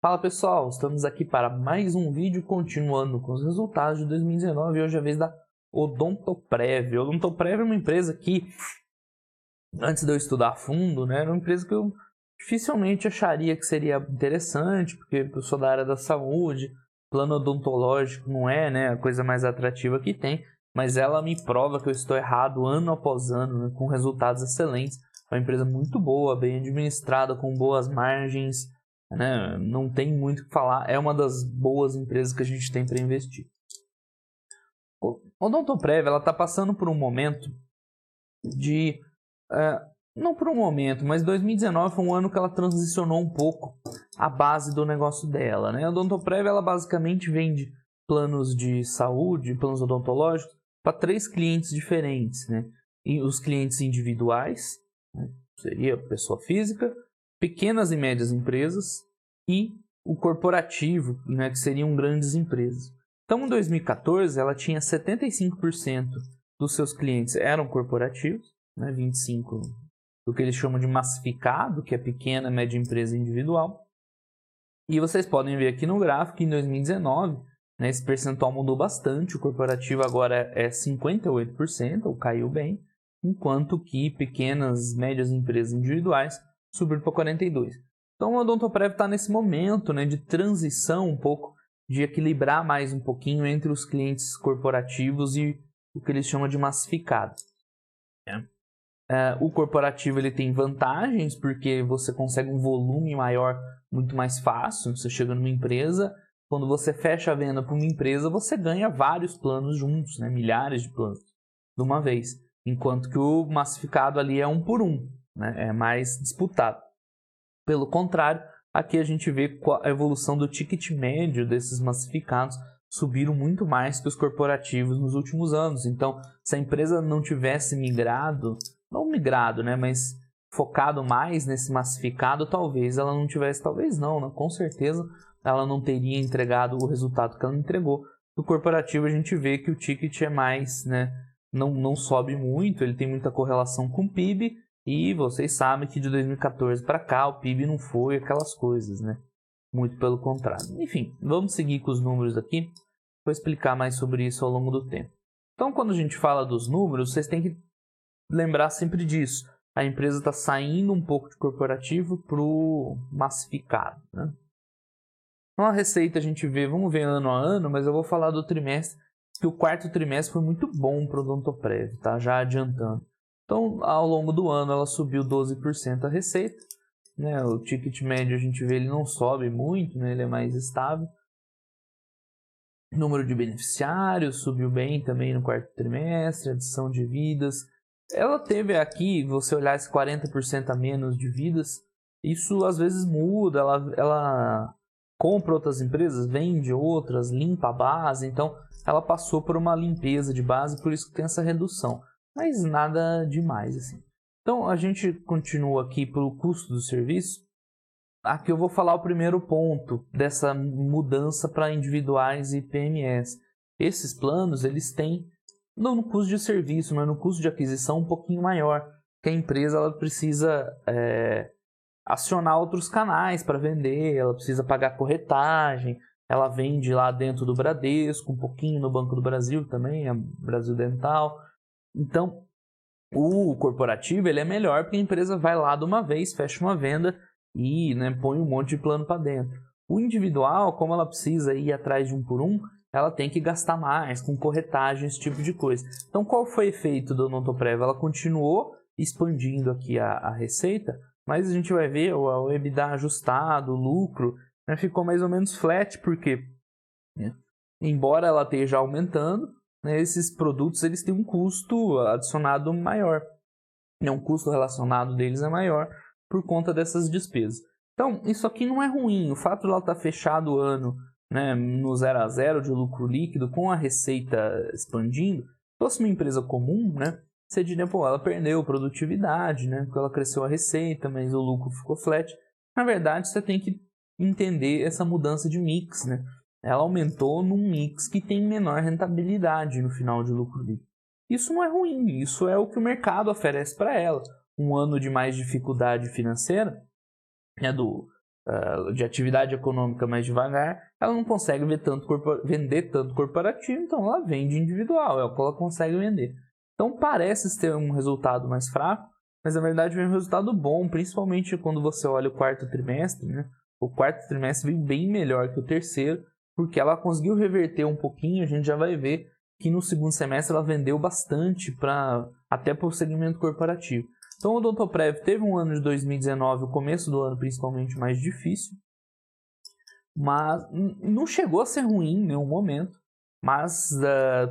Fala pessoal, estamos aqui para mais um vídeo continuando com os resultados de 2019 e hoje é a vez da Odontoprev. A Odontoprev é uma empresa que, antes de eu estudar a fundo, era uma empresa que eu dificilmente acharia que seria interessante, porque eu sou da área da saúde, plano odontológico não é a coisa mais atrativa que tem, mas ela me prova que eu estou errado ano após ano, com resultados excelentes. É uma empresa muito boa, bem administrada, com boas margens. Não tem muito o que falar, é uma das boas empresas que a gente tem para investir. O Odontoprev está passando por um momento de... não por um momento, mas 2019 foi um ano que ela transicionou um pouco a base do negócio dela. A Odontoprev ela basicamente vende planos de saúde, planos odontológicos, para 3 clientes diferentes. E os clientes individuais, seria pessoa física, pequenas e médias empresas e o corporativo, que seriam grandes empresas. Então, em 2014, ela tinha 75% dos seus clientes eram corporativos, 25% do que eles chamam de massificado, que é pequena, média empresa individual. E vocês podem ver aqui no gráfico que em 2019, esse percentual mudou bastante, o corporativo agora é 58%, ou caiu bem, enquanto que pequenas, médias empresas individuais subiram para 42%. Então, a Odontoprev está nesse momento de transição um pouco, de equilibrar mais um pouquinho entre os clientes corporativos e o que eles chamam de massificado. O corporativo ele tem vantagens, porque você consegue um volume maior muito mais fácil. Você chega numa empresa, quando você fecha a venda para uma empresa, você ganha vários planos juntos, milhares de planos de uma vez. Enquanto que o massificado ali é um por um, é mais disputado. Pelo contrário, aqui a gente vê a evolução do ticket médio desses massificados subiram muito mais que os corporativos nos últimos anos. Então, se a empresa não tivesse migrado, não migrado, mas focado mais nesse massificado, talvez ela não tivesse, talvez não, com certeza ela não teria entregado o resultado que ela entregou. No corporativo a gente vê que o ticket é mais, não sobe muito, ele tem muita correlação com o PIB, e vocês sabem que de 2014 para cá o PIB não foi aquelas coisas, muito pelo contrário. Enfim, vamos seguir com os números aqui, vou explicar mais sobre isso ao longo do tempo. Então, quando a gente fala dos números, vocês têm que lembrar sempre disso. A empresa está saindo um pouco de corporativo para o massificado. Então, a receita a gente vê, vamos ver ano a ano, mas eu vou falar do trimestre, que o quarto trimestre foi muito bom para o Odontoprev, tá? Já adiantando. Então, ao longo do ano, ela subiu 12% a receita. O ticket médio, a gente vê, ele não sobe muito, ele é mais estável. O número de beneficiários subiu bem também no quarto trimestre, adição de vidas. Ela teve aqui, você olhar esse 40% a menos de vidas, isso às vezes muda, ela compra outras empresas, vende outras, limpa a base, então ela passou por uma limpeza de base, por isso que tem essa redução. Mas nada demais, assim. Então, a gente continua aqui pelo custo do serviço. Aqui eu vou falar o primeiro ponto dessa mudança para individuais e PMS. Esses planos, eles têm, não no custo de serviço, mas no custo de aquisição um pouquinho maior. Que a empresa ela precisa acionar outros canais para vender, ela precisa pagar corretagem, ela vende lá dentro do Bradesco, um pouquinho no Banco do Brasil também, a Brasil Dental. Então, o corporativo ele é melhor porque a empresa vai lá de uma vez, fecha uma venda e põe um monte de plano para dentro. O individual, como ela precisa ir atrás de um por um, ela tem que gastar mais com corretagem, esse tipo de coisa. Então, qual foi o efeito do Odontoprev? Ela continuou expandindo aqui a receita, mas a gente vai ver o EBITDA ajustado, o lucro, ficou mais ou menos flat, porque embora ela esteja aumentando, esses produtos eles têm um custo adicionado maior. Um custo relacionado deles é maior por conta dessas despesas. Então, isso aqui não é ruim. O fato de ela estar fechado o ano no 0 a 0 de lucro líquido, com a receita expandindo, se fosse uma empresa comum, você diria, ela perdeu produtividade, porque ela cresceu a receita, mas o lucro ficou flat. Na verdade, você tem que entender essa mudança de mix, Ela aumentou num mix que tem menor rentabilidade no final de lucro líquido. Isso não é ruim, isso é o que o mercado oferece para ela. Um ano de mais dificuldade financeira, de atividade econômica mais devagar, ela não consegue vender tanto corporativo, então ela vende individual, é o que ela consegue vender. Então parece ter um resultado mais fraco, mas na verdade vem um resultado bom, principalmente quando você olha o quarto trimestre, né? O quarto trimestre veio bem melhor que o terceiro, porque ela conseguiu reverter um pouquinho, a gente já vai ver que no segundo semestre ela vendeu bastante até para o segmento corporativo. Então, o Odontoprev teve um ano de 2019, o começo do ano principalmente, mais difícil, mas não chegou a ser ruim em nenhum momento, mas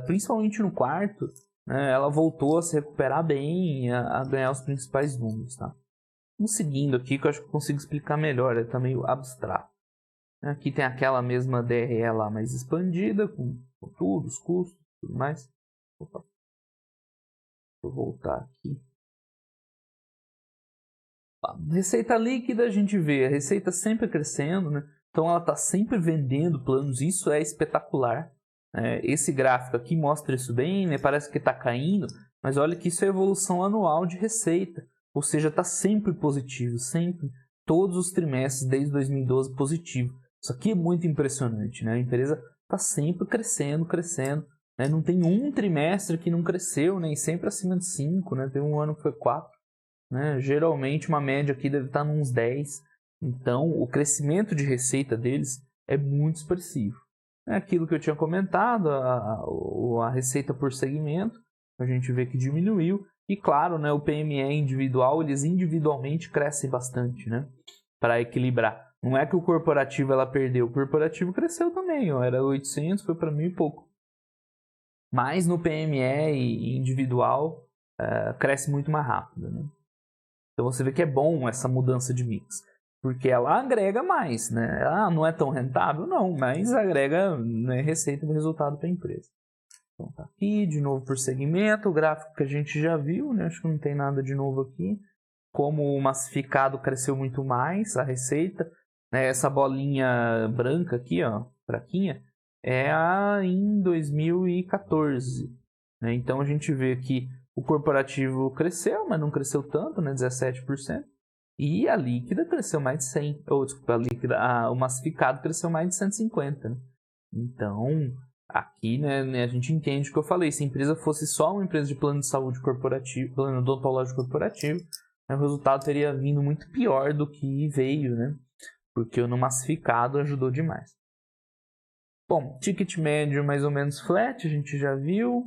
principalmente no quarto, né, ela voltou a se recuperar bem, a ganhar os principais números. Tá? Vamos seguindo aqui, que eu acho que eu consigo explicar melhor, está meio abstrato. Aqui tem aquela mesma DRE lá mais expandida, com tudo, os custos e tudo mais. Opa. Vou voltar aqui. Receita líquida, a gente vê a receita sempre crescendo, né? Então ela está sempre vendendo planos, isso é espetacular. Esse gráfico aqui mostra isso bem, né? Parece que está caindo, mas olha que isso é evolução anual de receita, ou seja, está sempre positivo, sempre, todos os trimestres desde 2012 positivo. Isso aqui é muito impressionante, né? A empresa está sempre crescendo, né? Não tem um trimestre que não cresceu, né? E sempre acima de 5, né? Tem um ano que foi 4. Né? Geralmente uma média aqui deve estar nos 10. Então o crescimento de receita deles é muito expressivo. É aquilo que eu tinha comentado, a receita por segmento, a gente vê que diminuiu. E claro, né, o PME individual, eles individualmente crescem bastante, né, para equilibrar. Não é que o corporativo ela perdeu, o corporativo cresceu também, ó, era 800, foi para 1.000 e pouco. Mas no PME e individual cresce muito mais rápido, né? Então você vê que é bom essa mudança de mix, porque ela agrega mais, né? Não é tão rentável? Não, mas agrega, né, receita e resultado para a empresa. Então tá aqui, de novo por segmento, o gráfico que a gente já viu, né? Acho que não tem nada de novo aqui. Como o massificado cresceu muito mais, a receita, né? Essa bolinha branca aqui, ó, fraquinha, é em 2014. Né? Então a gente vê que o corporativo cresceu, mas não cresceu tanto, né? 17%. E a líquida cresceu mais de 100. Ou, desculpa, o massificado cresceu mais de 150. Né? Então, aqui, né, a gente entende o que eu falei. Se a empresa fosse só uma empresa de plano de saúde corporativo, plano odontológico corporativo, né, o resultado teria vindo muito pior do que veio, né? Porque no massificado ajudou demais. Bom, ticket médio mais ou menos flat, a gente já viu.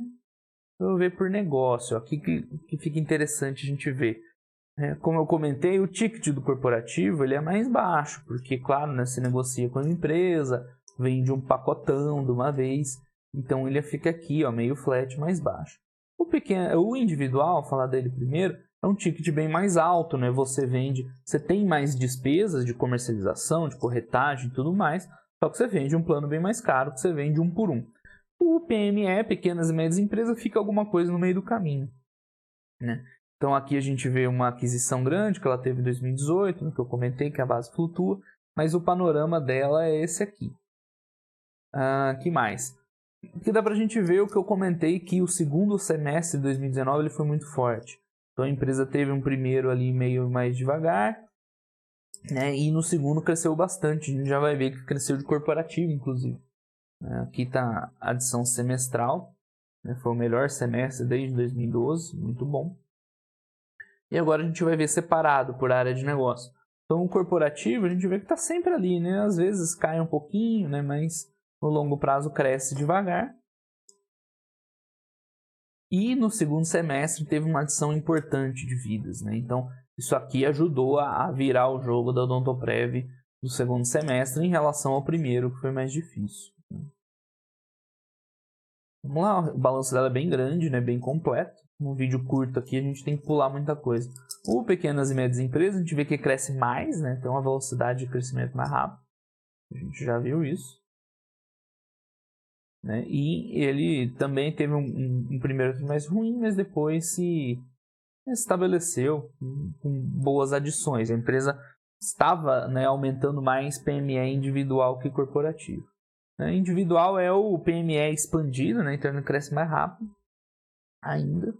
Vou ver por negócio, aqui que fica interessante a gente ver. Como eu comentei, o ticket do corporativo ele é mais baixo, porque, claro, né, você negocia com a empresa, vende um pacotão de uma vez, então ele fica aqui, ó, meio flat, mais baixo. O individual, falar dele primeiro, é um ticket bem mais alto, né? Você tem mais despesas de comercialização, de corretagem e tudo mais, só que você vende um plano bem mais caro, que você vende 1 por 1. O PME, pequenas e médias empresas, fica alguma coisa no meio do caminho, né? Então aqui a gente vê uma aquisição grande que ela teve em 2018, que eu comentei que a base flutua, mas o panorama dela é esse aqui. Que mais? Aqui dá pra gente ver o que eu comentei, que o segundo semestre de 2019 ele foi muito forte. Então a empresa teve um primeiro ali meio mais devagar, né? E no segundo cresceu bastante, a gente já vai ver que cresceu de corporativo, inclusive. Aqui está a adição semestral, né? Foi o melhor semestre desde 2012, muito bom. E agora a gente vai ver separado por área de negócio. Então o corporativo a gente vê que está sempre ali, né? Às vezes cai um pouquinho, né? Mas no longo prazo cresce devagar. E no segundo semestre teve uma adição importante de vidas, né? Então isso aqui ajudou a virar o jogo da Odontoprev no segundo semestre em relação ao primeiro, que foi mais difícil. Vamos lá, o balanço dela é bem grande, né? Bem completo. Um vídeo curto aqui a gente tem que pular muita coisa. O pequenas e médias empresas a gente vê que cresce mais, né? Tem uma velocidade de crescimento mais rápida. A gente já viu isso. Né? E ele também teve um primeiro mais ruim, mas depois se estabeleceu com boas adições. A empresa estava, né, aumentando mais PME individual que corporativo. Individual é o PME expandido, né? Então ele cresce mais rápido ainda.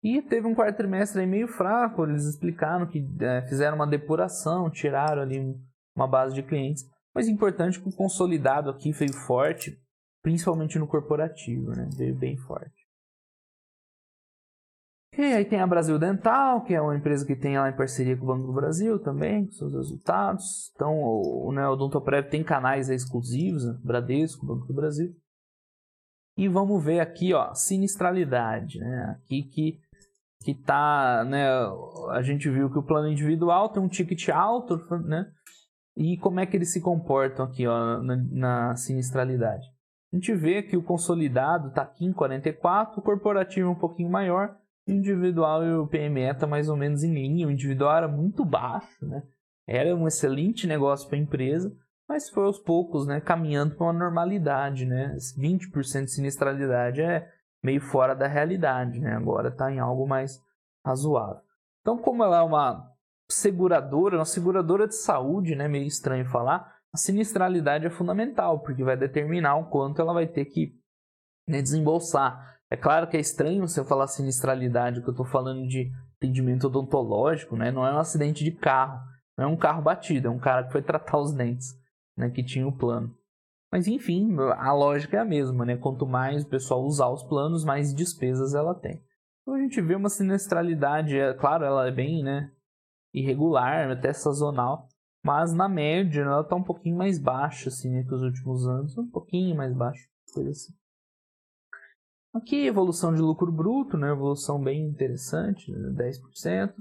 E teve um quarto trimestre aí meio fraco, eles explicaram que fizeram uma depuração, tiraram ali uma base de clientes. Mas é importante que o consolidado aqui veio forte, principalmente no corporativo, né? Veio bem forte. E aí tem a Brasil Dental, que é uma empresa que tem lá em parceria com o Banco do Brasil também, com seus resultados. Então, o Odontoprev tem canais exclusivos, né? Bradesco, Banco do Brasil. E vamos ver aqui, ó, sinistralidade, né? Aqui que tá, né? A gente viu que o plano individual tem um ticket alto, né? E como é que eles se comportam aqui, ó, na sinistralidade? A gente vê que o consolidado está aqui em 44, o corporativo um pouquinho maior, o individual e o PME está mais ou menos em linha. O individual era muito baixo, né? Era um excelente negócio para a empresa, mas foi aos poucos, né, caminhando para uma normalidade, né? 20% de sinistralidade é meio fora da realidade, né? Agora está em algo mais razoável. Então, como ela é uma seguradora de saúde, né? Meio estranho falar, a sinistralidade é fundamental, porque vai determinar o quanto ela vai ter que, né, desembolsar. É claro que é estranho você falar sinistralidade, que eu estou falando de atendimento odontológico, né? Não é um acidente de carro, não é um carro batido, é um cara que foi tratar os dentes, né, que tinha o plano. Mas enfim, a lógica é a mesma, né? Quanto mais o pessoal usar os planos, mais despesas ela tem. Então a gente vê uma sinistralidade, claro, ela é bem, né, irregular, até sazonal, mas na média ela está um pouquinho mais baixa, assim, né, que os últimos anos, um pouquinho mais baixa, coisa assim. Aqui, evolução de lucro bruto, né? Evolução bem interessante, 10%.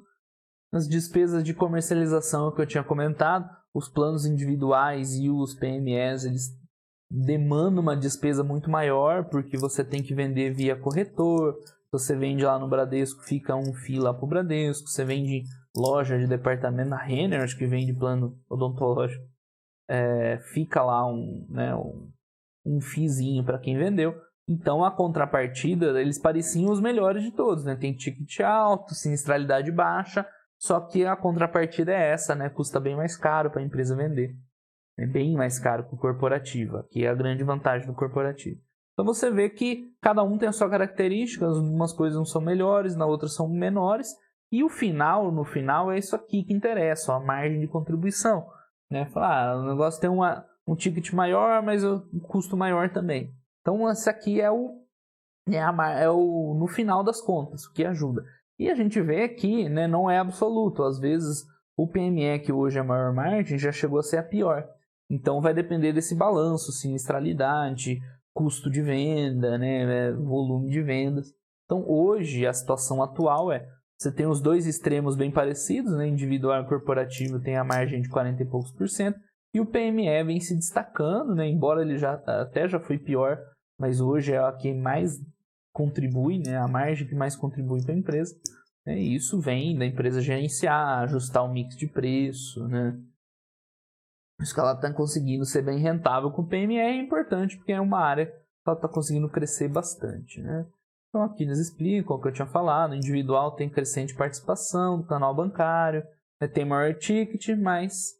As despesas de comercialização que eu tinha comentado, os planos individuais e os PMEs, eles demandam uma despesa muito maior, porque você tem que vender via corretor. Você vende lá no Bradesco, fica um FII lá para o Bradesco. Você vende loja de departamento na Renner, acho que vende plano odontológico. Fica lá um FIIzinho para quem vendeu. Então, a contrapartida, eles pareciam os melhores de todos, né? Tem ticket alto, sinistralidade baixa, só que a contrapartida é essa, né? Custa bem mais caro para a empresa vender. É bem mais caro que o corporativo, que é a grande vantagem do corporativo. Então, você vê que cada um tem a sua característica, algumas coisas não são melhores, na outras são menores, e no final, é isso aqui que interessa, ó, a margem de contribuição. Né? Falar, o negócio tem um ticket maior, mas o custo maior também. Então, esse aqui é o no final das contas, o que ajuda. E a gente vê que, né, não é absoluto. Às vezes, o PME, que hoje é a maior margem, já chegou a ser a pior. Então, vai depender desse balanço, sinistralidade, custo de venda, né, volume de vendas. Então, hoje, a situação atual você tem os dois extremos bem parecidos, né, individual e corporativo tem a margem de 40 e poucos por cento, e o PME vem se destacando, né, embora ele já foi pior, mas hoje é a que mais contribui, né, a margem que mais contribui para a empresa. Né, e isso vem da empresa gerenciar, ajustar o mix de preço. Né. Isso que ela está conseguindo ser bem rentável com o PME é importante, porque é uma área que ela está conseguindo crescer bastante. Né. Então aqui eles explicam o que eu tinha falado, o individual tem crescente participação do canal bancário, né, tem maior ticket, mas,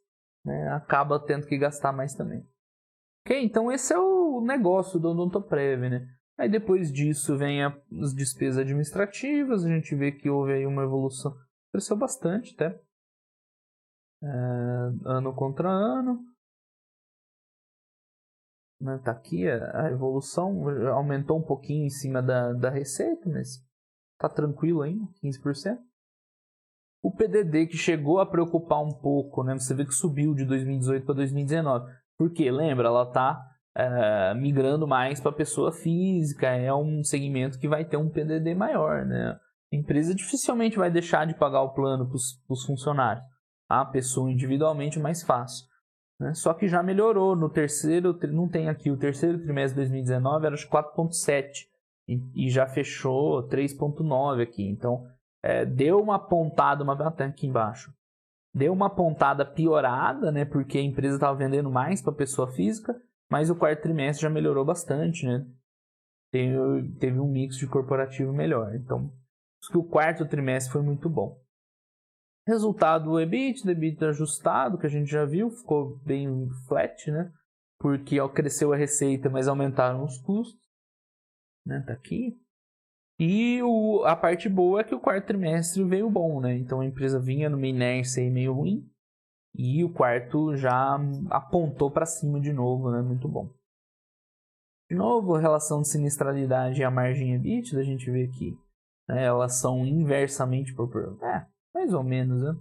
né, acaba tendo que gastar mais também. Ok, então esse é o negócio do Odontoprev, né? Aí depois disso vem as despesas administrativas, a gente vê que houve aí uma evolução, cresceu bastante até, ano contra ano. Né? Tá aqui a evolução, aumentou um pouquinho em cima da receita, mas tá tranquilo ainda, 15%. O PDD que chegou a preocupar um pouco, né? Você vê que subiu de 2018 para 2019. Porque, lembra, ela está migrando mais para pessoa física, é um segmento que vai ter um PDD maior, né? A empresa dificilmente vai deixar de pagar o plano para os funcionários. A pessoa individualmente é mais fácil. Né? Só que já melhorou no terceiro, não tem aqui, o terceiro trimestre de 2019 era de 4,7 e já fechou 3,9 aqui. Então, deu uma pontada, até aqui embaixo. Deu uma pontada piorada, né, porque a empresa estava vendendo mais para pessoa física, mas o quarto trimestre já melhorou bastante, né? Teve um mix de corporativo melhor. Então, acho que o quarto trimestre foi muito bom. Resultado do EBITDA ajustado, que a gente já viu, ficou bem flat, né? Porque cresceu a receita, mas aumentaram os custos. Né? Tá aqui. E a parte boa é que o quarto trimestre veio bom, né? Então a empresa vinha numa inércia aí meio ruim e o quarto já apontou para cima de novo, né? Muito bom. De novo, a relação de sinistralidade e a margem EBITDA, a gente vê aqui, né? Elas são inversamente proporcionais. Mais ou menos, né?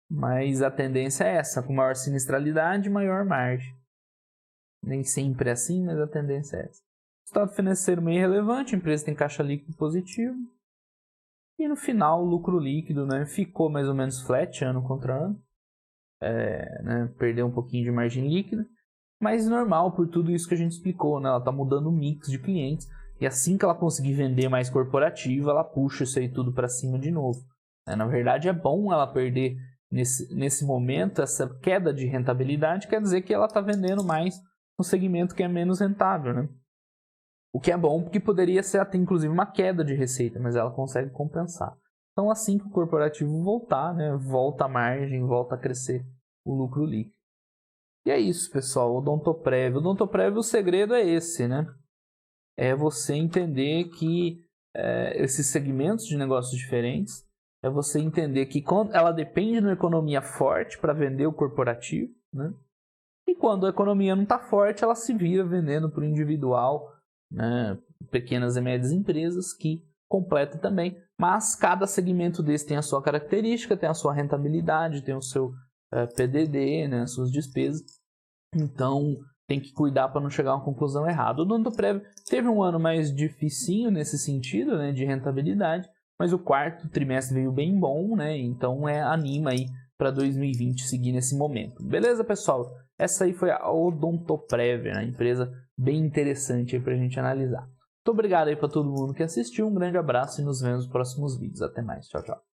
Mas a tendência é essa, com maior sinistralidade, maior margem. Nem sempre é assim, mas a tendência é essa. Estado financeiro meio relevante, a empresa tem caixa líquido positivo. E no final, o lucro líquido, né, ficou mais ou menos flat ano contra ano. Né, perdeu um pouquinho de margem líquida. Mas normal, por tudo isso que a gente explicou, né? Ela está mudando o mix de clientes. E assim que ela conseguir vender mais corporativo, ela puxa isso aí tudo para cima de novo. Na verdade, é bom ela perder nesse momento essa queda de rentabilidade, quer dizer que ela está vendendo mais no segmento que é menos rentável, né? O que é bom, porque poderia ser até inclusive uma queda de receita, mas ela consegue compensar. Então, assim que o corporativo voltar, né, volta a margem, volta a crescer o lucro líquido. E é isso, pessoal, o Odontoprev. O Odontoprev, o segredo é esse, né? É você entender que esses segmentos de negócios diferentes, é você entender que quando ela depende de uma economia forte para vender o corporativo, né? E quando a economia não está forte, ela se vira vendendo para o individual, né? Pequenas e médias empresas que completa também. Mas cada segmento desse tem a sua característica, tem a sua rentabilidade, tem o seu PDD, né? As suas despesas. Então tem que cuidar para não chegar a uma conclusão errada. O Odontoprev teve um ano mais dificinho nesse sentido, né? De rentabilidade, mas o quarto trimestre veio bem bom, né? Então anima aí para 2020 seguir nesse momento. Beleza, pessoal? Essa aí foi a Odontoprev, né? Empresa bem interessante para a gente analisar. Muito obrigado aí para todo mundo que assistiu, um grande abraço e nos vemos nos próximos vídeos. Até mais, tchau, tchau.